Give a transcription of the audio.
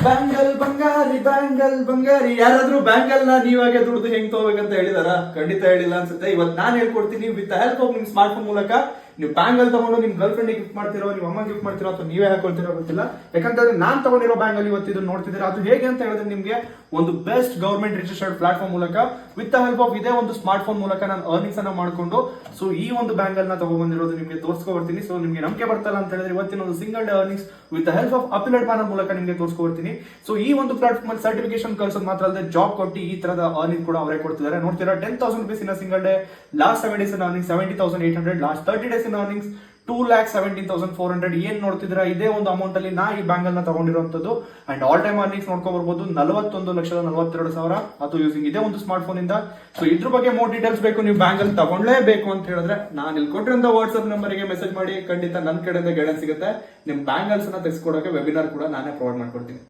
Bangle ಬಂಗಾರಿ ಯಾರಾದ್ರೂ bangle ನೀವಾಗೆ ದುಡ್ದು ಹೆಂಗ್ ತಗೋಬೇಕಂತ ಹೇಳಿದಾರ? ಖಂಡಿತ ಹೇಳಿಲ್ಲ ಅನ್ಸುತ್ತೆ. ಇವತ್ತು ನಾನು ಹೇಳ್ಕೊಡ್ತೀನಿ ವಿತ್ ಹೆಲ್ಪ್ ಆಫ್ ನಿಮ್ ಸ್ಮಾರ್ಟ್ ಫೋನ್ ಮೂಲಕ ನೀವು ಬ್ಯಾಂಗಲ್ ತಗೊಂಡು ನಿಮ್ ಗರ್ಲ್ ಫ್ರೆಂಡ್ ಗಿಫ್ಟ್ ಮಾಡ್ತಿರೋ, ನಿಮ್ಮ ಅಮ್ಮ ಗಿಫ್ಟ್ ಮಾಡ್ತಿರೋ, ಅಥವಾ ನೀವೇ ಹಾಕೊಳ್ತಿರೋ ಗೊತ್ತಿಲ್ಲ. ಯಾಕಂತಂದ್ರೆ ನಾನ್ ತಗೊಂಡಿರೋ ಬ್ಯಾಂಗಲ್ ಇವತ್ತು ಇದನ್ನ ನೋಡ್ತಿದ್ದೀರಾ. ಅದು ಹೇಗೆ ಅಂತ ಹೇಳಿದ್ರೆ ನಿಮ್ಗೆ ಒಂದು ಬೆಸ್ಟ್ ಗವರ್ಮೆಂಟ್ ರಿಜಿಸ್ಟರ್ಡ್ ಪ್ಲಾಟ್ಫಾರ್ಮ್ ಮೂಲಕ ವಿತ್ ಹೆಲ್ಪ್ ಆಫ್ ಇದೇ ಒಂದು ಸ್ಮಾರ್ಟ್ ಫೋನ್ ಮೂಲಕ ನಾನು ಅರ್ನಿಂಗ್ಸ್ ಅನ್ನ ಮಾಡ್ಕೊಂಡು ಸೊ ಈ ಒಂದು ಬ್ಯಾಂಗಲ್ ನ ತಗೊಂಡ್ಬಂದಿರೋದು ನಿಮ್ಗೆ ತೋರಿಸ್ಕೊಡ್ತೀನಿ. ಸೊ ನಿಮ್ಗೆ ನಂಬಿಕೆ ಬರ್ತಲ್ಲ ಅಂತ ಹೇಳಿದ್ರೆ ಇವತ್ತಿನ ಒಂದು single day earnings with help of affiliate banner ಮೂಲಕ ನಿಮ್ಗೆ ತೋರಿಸ್ಕೊಡ್ತೀನಿ. ಸೊ ಈ ಒಂದು ಪ್ಲಾಟ್ಫಾರ್ಮ್ ಅಲ್ಲಿ ಸರ್ಟಿಫಿಕೇಶನ್ ಕಳ್ಸೋದು ಮಾತ್ರ ಅಲ್ಲದೆ ಜಾಬ್ ಕೊಟ್ಟು ಈ ತರದ ಅರ್ನಿಂಗ್ ಕೂಡ ಅವರೇ ಕೊಡ್ತಿದ್ದಾರೆ. ನೋಡ್ತೀರಾ, 10,000 rupees in single day, last 7 days in earning 70,800, last 30 days in earnings 2,17,400. ಏನ್ ನೋಡ್ತಿದ್ರ ಇದೇ ಒಂದು ಅಮೌಂಟ್ ಅಲ್ಲಿ ನಾ ಈ ಬ್ಯಾಂಗಲ್ ನ ತಗೊಂಡಿರುವಂತದ್ದು. ಅಂಡ್ ಆಲ್ ಟೈಮ್ ಅರ್ನಿಂಗ್ಸ್ ನೋಡ್ಕೊ ಬರ್ಬೋದು 41,42,000 ಅದು ಯೂಸಿಂಗ್ ಇದೇ ಒಂದು ಸ್ಮಾರ್ಟ್ ಫೋನ್ ಇಂದ. ಸೊ ಇದ್ರ ಬಗ್ಗೆ ಮೋರ್ ಡೀಟೇಲ್ಸ್ ಬೇಕು, ನೀವು ಬ್ಯಾಂಗಲ್ ತಗೊಂಡ್ಲೇಬೇಕು ಅಂತ ಹೇಳಿದ್ರೆ ನಾನು ಇಲ್ಲಿ ಕೊಟ್ಟಿರೋ ವಾಟ್ಸ್ಆಪ್ ನಂಬರ್ಗೆ ಮೆಸೇಜ್ ಮಾಡಿ. ಖಂಡಿತ ನನ್ನ ಕಡೆಯಿಂದ ಗೈಡೆನ್ಸ್ ಸಿಗುತ್ತೆ. ನಿಮ್ ಬ್ಯಾಂಗಲ್ಸ್ ನ ತೆಗೆಸ್ಕೊಡೋಕೆ ವೆಬಿನಾರ್ ಕೂಡ ನಾನೇ ಪ್ರೊವೈಡ್ ಮಾಡ್ಕೊಡ್ತೀನಿ.